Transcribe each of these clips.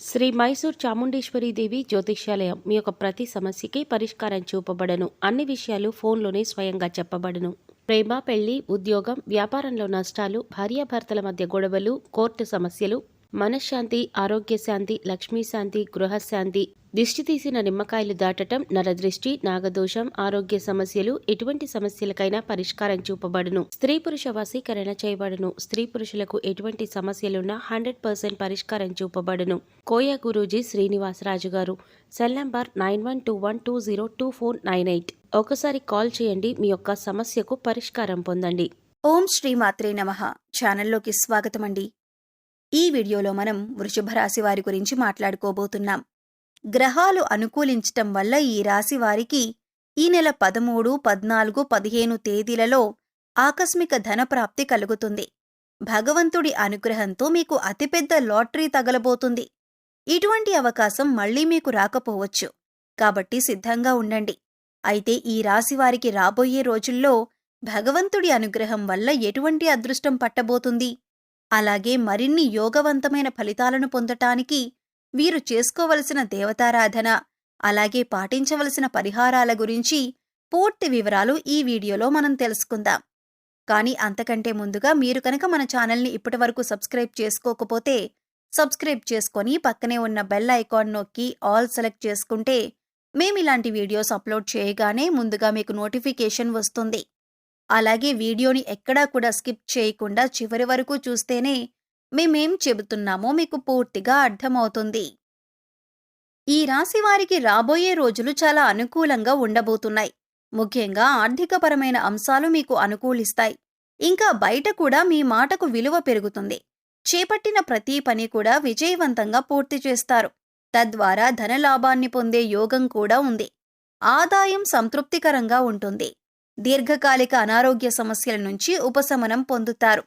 శ్రీ మైసూర్ చాముండేశ్వరి దేవి జ్యోతిష్యాలయం మీ యొక్క ప్రతి సమస్యకి పరిష్కారం చూపబడను. అన్ని విషయాలు ఫోన్లోనే స్వయంగా చెప్పబడను. ప్రేమ, పెళ్లి, ఉద్యోగం, వ్యాపారంలో నష్టాలు, భార్యాభర్తల మధ్య గొడవలు, కోర్టు సమస్యలు, మనశ్శాంతి, ఆరోగ్య శాంతి, లక్ష్మీ శాంతి, గృహశాంతి, దిష్టి తీసిన నిమ్మకాయలు దాటటం, నరదృష్టి, నాగదోషం, ఆరోగ్య సమస్యలు, ఎటువంటి సమస్యలకైనా పరిష్కారం చూపబడును. స్త్రీ పురుష వశీకరణ చేయబడును. స్త్రీ పురుషులకు ఎటువంటి సమస్యలున్నా 100% పరిష్కారం చూపబడును. కోయ గురూజీ శ్రీనివాసరాజు గారు. Cell number 9121202498. ఒకసారి కాల్ చేయండి. మీ యొక్క సమస్యకు పరిష్కారం పొందండి. ఓం శ్రీ మాత్రే నమః. ఛానల్లోకి స్వాగతమండి. ఈ వీడియోలో మనం వృషభ రాశి వారి గురించి మాట్లాడుకోబోతున్నాం. గ్రహాలు అనుకూలించటం వల్ల ఈ రాశి వారికి ఈ నెల 13, 14, 15 తేదీలలో ఆకస్మిక ధనప్రాప్తి కలుగుతుంది. భగవంతుడి అనుగ్రహంతో మీకు అతిపెద్ద లాటరీ తగలబోతుంది. ఇటువంటి అవకాశం మళ్లీ మీకు రాకపోవచ్చు. కాబట్టి సిద్ధంగా ఉండండి. అయితే ఈ రాశి వారికి రాబోయే రోజుల్లో భగవంతుడి అనుగ్రహం వల్ల ఎటువంటి అదృష్టం పట్టబోతుంది, అలాగే మరిన్ని యోగవంతమైన ఫలితాలను పొందటానికి వీరు చేసుకోవలసిన దేవతారాధన, అలాగే పాటించవలసిన పరిహారాల గురించి పూర్తి వివరాలు ఈ వీడియోలో మనం తెలుసుకుందాం. కానీ అంతకంటే ముందుగా మీరు కనుక మన ఛానల్ని ఇప్పటివరకు సబ్స్క్రైబ్ చేసుకోకపోతే సబ్స్క్రైబ్ చేసుకొని పక్కనే ఉన్న బెల్ ఐకాన్ నొక్కి ఆల్ సెలెక్ట్ చేసుకుంటే మేమిలాంటి వీడియోస్ అప్లోడ్ చేయగానే ముందుగా మీకు నోటిఫికేషన్ వస్తుంది. అలాగే వీడియోని ఎక్కడా కూడా స్కిప్ చేయకుండా చివరి వరకు చూస్తేనే మేమేం చెబుతున్నామో మీకు పూర్తిగా అర్థమవుతుంది. ఈ రాశి వారికి రాబోయే రోజులు చాలా అనుకూలంగా ఉండబోతున్నాయి. ముఖ్యంగా ఆర్థికపరమైన అంశాలు మీకు అనుకూలిస్తాయి. ఇంకా బయట కూడా మీ మాటకు విలువ పెరుగుతుంది. చేపట్టిన ప్రతి పని కూడా విజయవంతంగా పూర్తి చేస్తారు. తద్వారా ధనలాభాన్ని పొందే యోగం కూడా ఉంది. ఆదాయం సంతృప్తికరంగా ఉంటుంది. దీర్ఘకాలిక అనారోగ్య సమస్యల నుంచి ఉపశమనం పొందుతారు.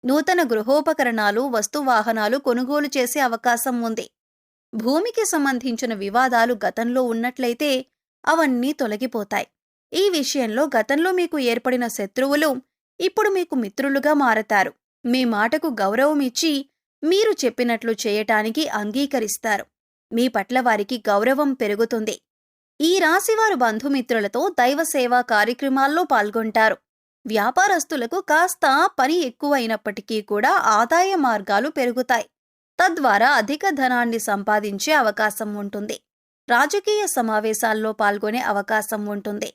నూతన గృహోపకరణాలు, వస్తువాహనాలు కొనుగోలు చేసే అవకాశం ఉంది. భూమికి సంబంధించిన వివాదాలు గతంలో ఉన్నట్లయితే అవన్నీ తొలగిపోతాయి. ఈ విషయంలో గతంలో మీకు ఏర్పడిన శత్రువులు ఇప్పుడు మీకు మిత్రులుగా మారతారు. మీ మాటకు గౌరవం ఇచ్చి మీరు చెప్పినట్లు చేయటానికి అంగీకరిస్తారు. మీ పట్ల వారికి గౌరవం పెరుగుతుంది. ఈ రాశివారు బంధుమిత్రులతో దైవ సేవా కార్యక్రమాల్లో పాల్గొంటారు. వ్యాపారస్తులకు కాస్త పని ఎక్కువైనప్పటికీ కూడా ఆదాయ మార్గాలు పెరుగుతాయి. తద్వారా అధిక ధనాన్ని సంపాదించే అవకాశం ఉంటుంది. రాజకీయ సమావేశాల్లో పాల్గొనే అవకాశం ఉంటుంది.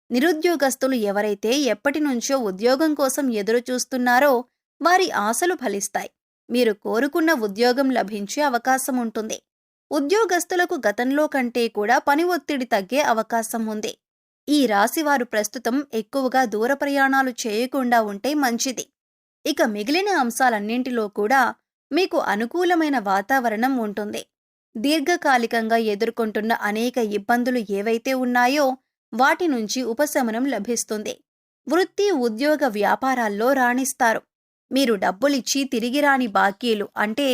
నిరుద్యోగస్తులు ఎవరైతే ఎప్పటినుంచో ఉద్యోగం కోసం ఎదురుచూస్తున్నారో వారి ఆశలు ఫలిస్తాయి. మీరు కోరుకున్న ఉద్యోగం లభించే అవకాశం ఉంటుంది. ఉద్యోగస్తులకు గతంలో కంటే కూడా పని ఒత్తిడి తగ్గే అవకాశం ఉంది. ఈ రాశివారు ప్రస్తుతం ఎక్కువగా దూర ప్రయాణాలు చేయకుండా ఉంటే మంచిది. ఇక మిగిలిన అంశాలన్నింటిలో కూడా మీకు అనుకూలమైన వాతావరణం ఉంటుంది. దీర్ఘకాలికంగా ఎదుర్కొంటున్న అనేక ఇబ్బందులు ఏవైతే ఉన్నాయో వాటి నుంచి ఉపశమనం లభిస్తుంది. వృత్తి, ఉద్యోగ, వ్యాపారాల్లో రాణిస్తారు. మీరు డబ్బులిచ్చి తిరిగి రాని బాకీలు అంటే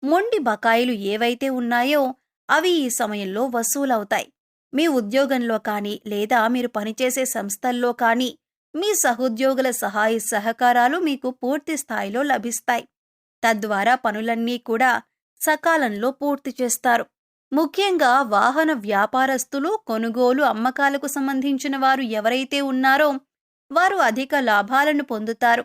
మొండి బకాయిలు ఏవైతే ఉన్నాయో అవి ఈ సమయంలో వసూలవుతాయి. మీ ఉద్యోగంలో కానీ లేదా మీరు పనిచేసే సంస్థల్లో కానీ మీ సహోద్యోగుల సహాయ సహకారాలు మీకు పూర్తి స్థాయిలో లభిస్తాయి. తద్వారా పనులన్నీ కూడా సకాలంలో పూర్తి చేస్తారు. ముఖ్యంగా వాహన వ్యాపారస్తులు, కొనుగోలు, అమ్మకాలకు సంబంధించిన వారు ఎవరైతే ఉన్నారో వారు అధిక లాభాలను పొందుతారు.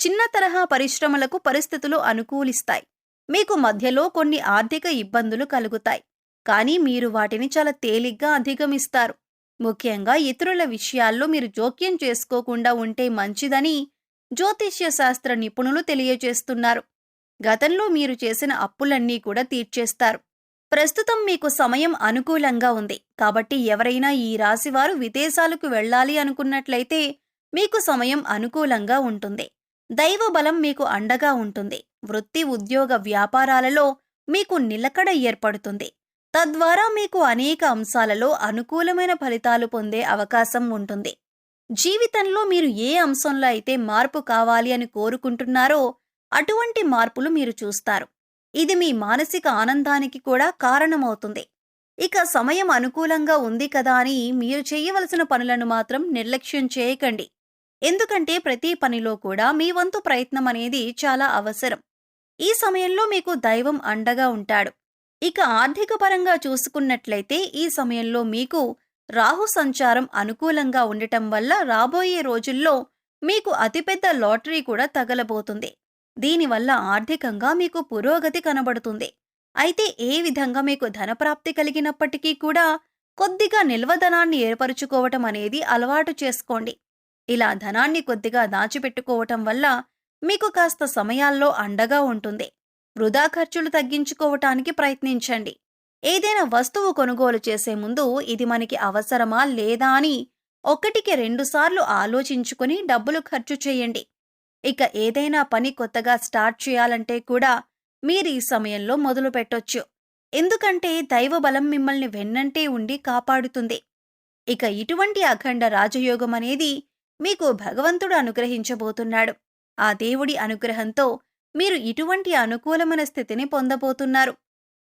చిన్న తరహా పరిశ్రమలకు పరిస్థితులు అనుకూలిస్తాయి. మీకు మధ్యలో కొన్ని ఆర్థిక ఇబ్బందులు కలుగుతాయి. కానీ మీరు వాటిని చాలా తేలిగ్గా అధిగమిస్తారు. ముఖ్యంగా ఇతరుల విషయాల్లో మీరు జోక్యం చేసుకోకుండా ఉంటే మంచిదని జ్యోతిష్య శాస్త్ర నిపుణులు తెలియజేస్తున్నారు. గతంలో మీరు చేసిన అప్పులన్నీ కూడా తీర్చేస్తారు. ప్రస్తుతం మీకు సమయం అనుకూలంగా ఉంది. కాబట్టి ఎవరైనా ఈ రాశివారు విదేశాలకు వెళ్ళాలి అనుకున్నట్లయితే మీకు సమయం అనుకూలంగా ఉంటుంది. దైవ బలం మీకు అండగా ఉంటుంది. వృత్తి, ఉద్యోగ, వ్యాపారాలలో మీకు నిలకడ ఏర్పడుతుంది. తద్వారా మీకు అనేక అంశాలలో అనుకూలమైన ఫలితాలు పొందే అవకాశం ఉంటుంది. జీవితంలో మీరు ఏ అంశంలో అయితే మార్పు కావాలి అని కోరుకుంటున్నారో అటువంటి మార్పులు మీరు చూస్తారు. ఇది మీ మానసిక ఆనందానికి కూడా కారణమవుతుంది. ఇక సమయం అనుకూలంగా ఉంది కదా అని మీరు చేయవలసిన పనులను మాత్రం నిర్లక్ష్యం చేయకండి. ఎందుకంటే ప్రతి పనిలో కూడా మీ వంతు ప్రయత్నం అనేది చాలా అవసరం. ఈ సమయంలో మీకు దైవం అండగా ఉంటాడు. ఇక ఆర్థిక పరంగా చూసుకున్నట్లయితే ఈ సమయంలో మీకు రాహు సంచారం అనుకూలంగా ఉండటం వల్ల రాబోయే రోజుల్లో మీకు అతిపెద్ద లాటరీ కూడా తగలబోతుంది. దీనివల్ల ఆర్థికంగా మీకు పురోగతి కనబడుతుంది. అయితే ఏ విధంగా మీకు ధనప్రాప్తి కలిగినప్పటికీ కూడా కొద్దిగా నిల్వధనాన్ని ఏర్పరుచుకోవటం అనేది అలవాటు చేసుకోండి. ఇలా ధనాన్ని కొద్దిగా దాచిపెట్టుకోవటం వల్ల మీకు కాస్త సమయాల్లో అండగా ఉంటుంది. వృధా ఖర్చులు తగ్గించుకోవటానికి ప్రయత్నించండి. ఏదైనా వస్తువు కొనుగోలు చేసే ముందు ఇది మనకి అవసరమా లేదా అని 1-2 సార్లు ఆలోచించుకుని డబ్బులు ఖర్చు చేయండి. ఇక ఏదైనా పని కొత్తగా స్టార్ట్ చేయాలంటే కూడా మీరు ఈ సమయంలో మొదలు పెట్టొచ్చు. ఎందుకంటే దైవబలం మిమ్మల్ని వెన్నంటే ఉండి కాపాడుతుంది. ఇక ఇటువంటి అఖండ రాజయోగం అనేది మీకు భగవంతుడు అనుగ్రహించబోతున్నాడు. ఆ దేవుడి అనుగ్రహంతో మీరు ఇటువంటి అనుకూలమైన స్థితిని పొందబోతున్నారు.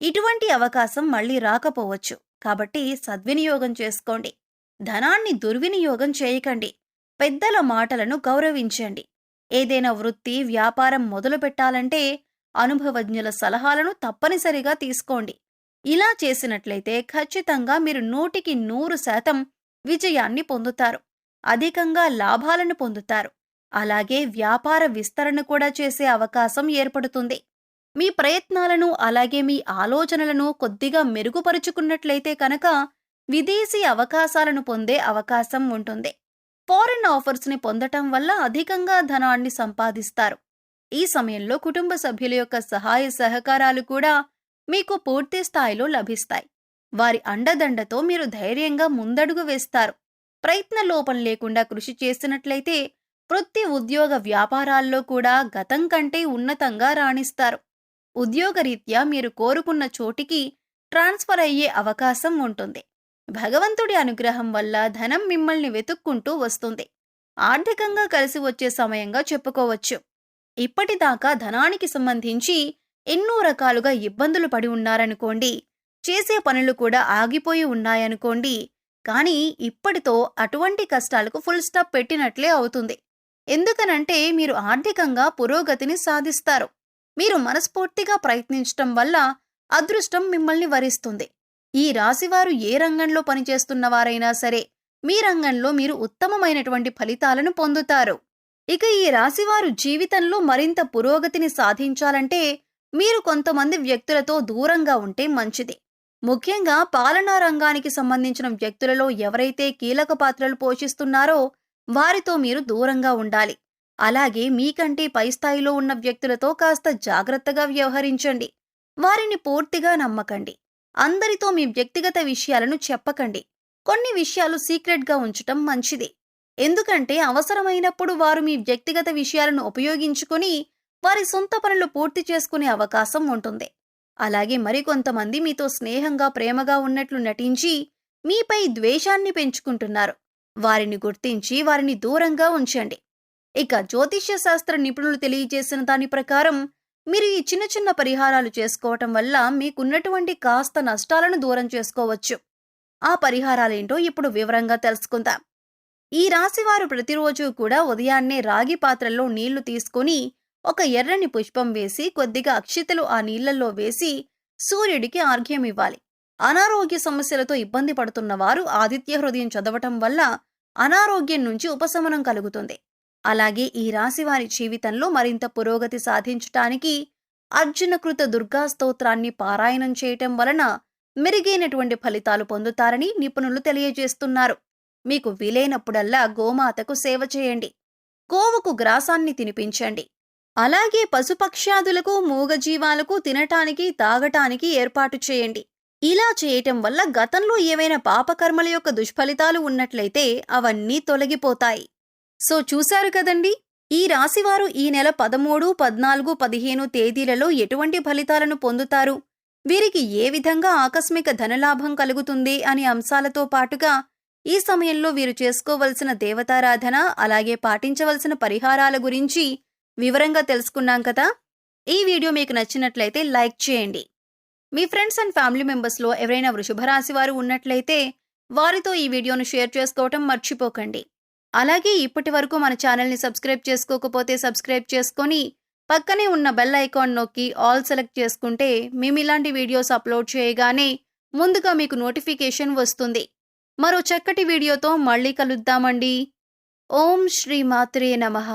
ఇటువంటి అవకాశం మళ్ళీ రాకపోవచ్చు. కాబట్టి సద్వినియోగం చేసుకోండి. ధనాన్ని దుర్వినియోగం చేయకండి. పెద్దల మాటలను గౌరవించండి. ఏదైనా వృత్తి, వ్యాపారం మొదలు పెట్టాలంటే అనుభవజ్ఞుల సలహాలను తప్పనిసరిగా తీసుకోండి. ఇలా చేసినట్లయితే ఖచ్చితంగా మీరు 100% విజయాన్ని పొందుతారు. అధికంగా లాభాలను పొందుతారు. అలాగే వ్యాపార విస్తరణ కూడా చేసే అవకాశం ఏర్పడుతుంది. మీ ప్రయత్నాలను అలాగే మీ ఆలోచనలను కొద్దిగా మెరుగుపరుచుకున్నట్లయితే కనుక విదేశీ అవకాశాలను పొందే అవకాశం ఉంటుంది. ఫారిన్ ఆఫర్స్ని పొందటం వల్ల అధికంగా ధనాన్ని సంపాదిస్తారు. ఈ సమయంలో కుటుంబ సభ్యుల యొక్క సహాయ సహకారాలు కూడా మీకు పూర్తి స్థాయిలో లభిస్తాయి. వారి అండదండతో మీరు ధైర్యంగా ముందడుగు వేస్తారు. ప్రయత్న లోపం లేకుండా కృషి చేసినట్లయితే వృత్తి, ఉద్యోగ, వ్యాపారాల్లో కూడా గతం కంటే ఉన్నతంగా రాణిస్తారు. ఉద్యోగరీత్యా మీరు కోరుకున్న చోటికి ట్రాన్స్ఫర్ అయ్యే అవకాశం ఉంటుంది. భగవంతుడి అనుగ్రహం వల్ల ధనం మిమ్మల్ని వెతుక్కుంటూ వస్తుంది. ఆర్థికంగా కలిసి వచ్చే సమయంగా చెప్పుకోవచ్చు. ఇప్పటిదాకా ధనానికి సంబంధించి ఎన్నో రకాలుగా ఇబ్బందులు పడి ఉన్నారనుకోండి. చేసే పనులు కూడా ఆగిపోయి ఉన్నాయనుకోండి. కానీ ఇప్పటితో అటువంటి కష్టాలకు ఫుల్ స్టాప్ పెట్టినట్లే అవుతుంది. ఎందుకనంటే మీరు ఆర్థికంగా పురోగతిని సాధిస్తారు. మీరు మనస్ఫూర్తిగా ప్రయత్నించటం వల్ల అదృష్టం మిమ్మల్ని వరిస్తుంది. ఈ రాశివారు ఏ రంగంలో పనిచేస్తున్నవారైనా సరే మీ రంగంలో మీరు ఉత్తమమైనటువంటి ఫలితాలను పొందుతారు. ఇక ఈ రాశివారు జీవితంలో మరింత పురోగతిని సాధించాలంటే మీరు కొంతమంది వ్యక్తులతో దూరంగా ఉంటే మంచిది. ముఖ్యంగా పాలనా రంగానికి సంబంధించిన వ్యక్తులలో ఎవరైతే కీలక పాత్రలు పోషిస్తున్నారో వారితో మీరు దూరంగా ఉండాలి. అలాగే మీకంటే పై స్థాయిలో ఉన్న వ్యక్తులతో కాస్త జాగ్రత్తగా వ్యవహరించండి. వారిని పూర్తిగా నమ్మకండి. అందరితో మీ వ్యక్తిగత విషయాలను చెప్పకండి. కొన్ని విషయాలు సీక్రెట్గా ఉంచటం మంచిది. ఎందుకంటే అవసరమైనప్పుడు వారు మీ వ్యక్తిగత విషయాలను ఉపయోగించుకుని వారి సొంత పనులు పూర్తి చేసుకునే అవకాశం ఉంటుంది. అలాగే మరికొంతమంది మీతో స్నేహంగా, ప్రేమగా ఉన్నట్లు నటించి మీపై ద్వేషాన్ని పెంచుకుంటున్నారు. వారిని గుర్తించి వారిని దూరంగా ఉంచండి. ఇక జ్యోతిష్య శాస్త్ర నిపుణులు తెలియజేసిన దాని ప్రకారం మీరు ఈ చిన్న చిన్న పరిహారాలు చేసుకోవటం వల్ల మీకున్నటువంటి కాస్త నష్టాలను దూరం చేసుకోవచ్చు. ఆ పరిహారాలేంటో ఇప్పుడు వివరంగా తెలుసుకుందాం. ఈ రాశివారు ప్రతిరోజు కూడా ఉదయాన్నే రాగి పాత్రల్లో నీళ్లు తీసుకుని ఒక ఎర్రని పుష్పం వేసి కొద్దిగా అక్షితలు ఆ నీళ్లలో వేసి సూర్యుడికి ఆర్ఘ్యం ఇవ్వాలి. అనారోగ్య సమస్యలతో ఇబ్బంది పడుతున్న వారు ఆదిత్య హృదయం చదవటం వల్ల అనారోగ్యం నుంచి ఉపశమనం కలుగుతుంది. అలాగే ఈ రాశివారి జీవితంలో మరింత పురోగతి సాధించటానికి అర్జునకృత దుర్గా స్తోత్రాన్ని పారాయణం చేయటం వలన మెరుగైనటువంటి ఫలితాలు పొందుతారని నిపుణులు తెలియజేస్తున్నారు. మీకు వీలైనప్పుడల్లా గోమాతకు సేవ చేయండి. గోవుకు గ్రాసాన్ని తినిపించండి. అలాగే పశుపక్ష్యాదులకు, మూగజీవాలకు తినటానికి, తాగటానికి ఏర్పాటు చేయండి. ఇలా చేయటం వల్ల గతంలో ఏవైనా పాపకర్మల యొక్క దుష్ఫలితాలు ఉన్నట్లయితే అవన్నీ తొలగిపోతాయి. సో చూశారు కదండి, ఈ రాశివారు ఈ నెల 13, 14, 15 తేదీలలో ఎటువంటి ఫలితాలను పొందుతారు, వీరికి ఏ విధంగా ఆకస్మిక ధనలాభం కలుగుతుంది అనే అంశాలతో పాటుగా ఈ సమయంలో వీరు చేసుకోవలసిన దేవతారాధన అలాగే పాటించవలసిన పరిహారాల గురించి వివరంగా తెలుసుకున్నాం కదా. ఈ వీడియో మీకు నచ్చినట్లయితే లైక్ చేయండి. మీ ఫ్రెండ్స్ అండ్ ఫ్యామిలీ మెంబర్స్లో ఎవరైనా వృషభ రాశి వారు ఉన్నట్లయితే వారితో ఈ వీడియోను షేర్ చేసుకోవటం మర్చిపోకండి. అలాగే ఇప్పటి వరకు మన ఛానల్ని సబ్స్క్రైబ్ చేసుకోకపోతే సబ్స్క్రైబ్ చేసుకొని పక్కనే ఉన్న బెల్ ఐకాన్ నొక్కి ఆల్ సెలెక్ట్ చేసుకుంటే మేము ఇలాంటి వీడియోస్ అప్లోడ్ చేయగానే ముందుగా మీకు నోటిఫికేషన్ వస్తుంది. మరో చక్కటి వీడియోతో మళ్ళీ కలుద్దామండి. ఓం శ్రీ మాత్రే నమః.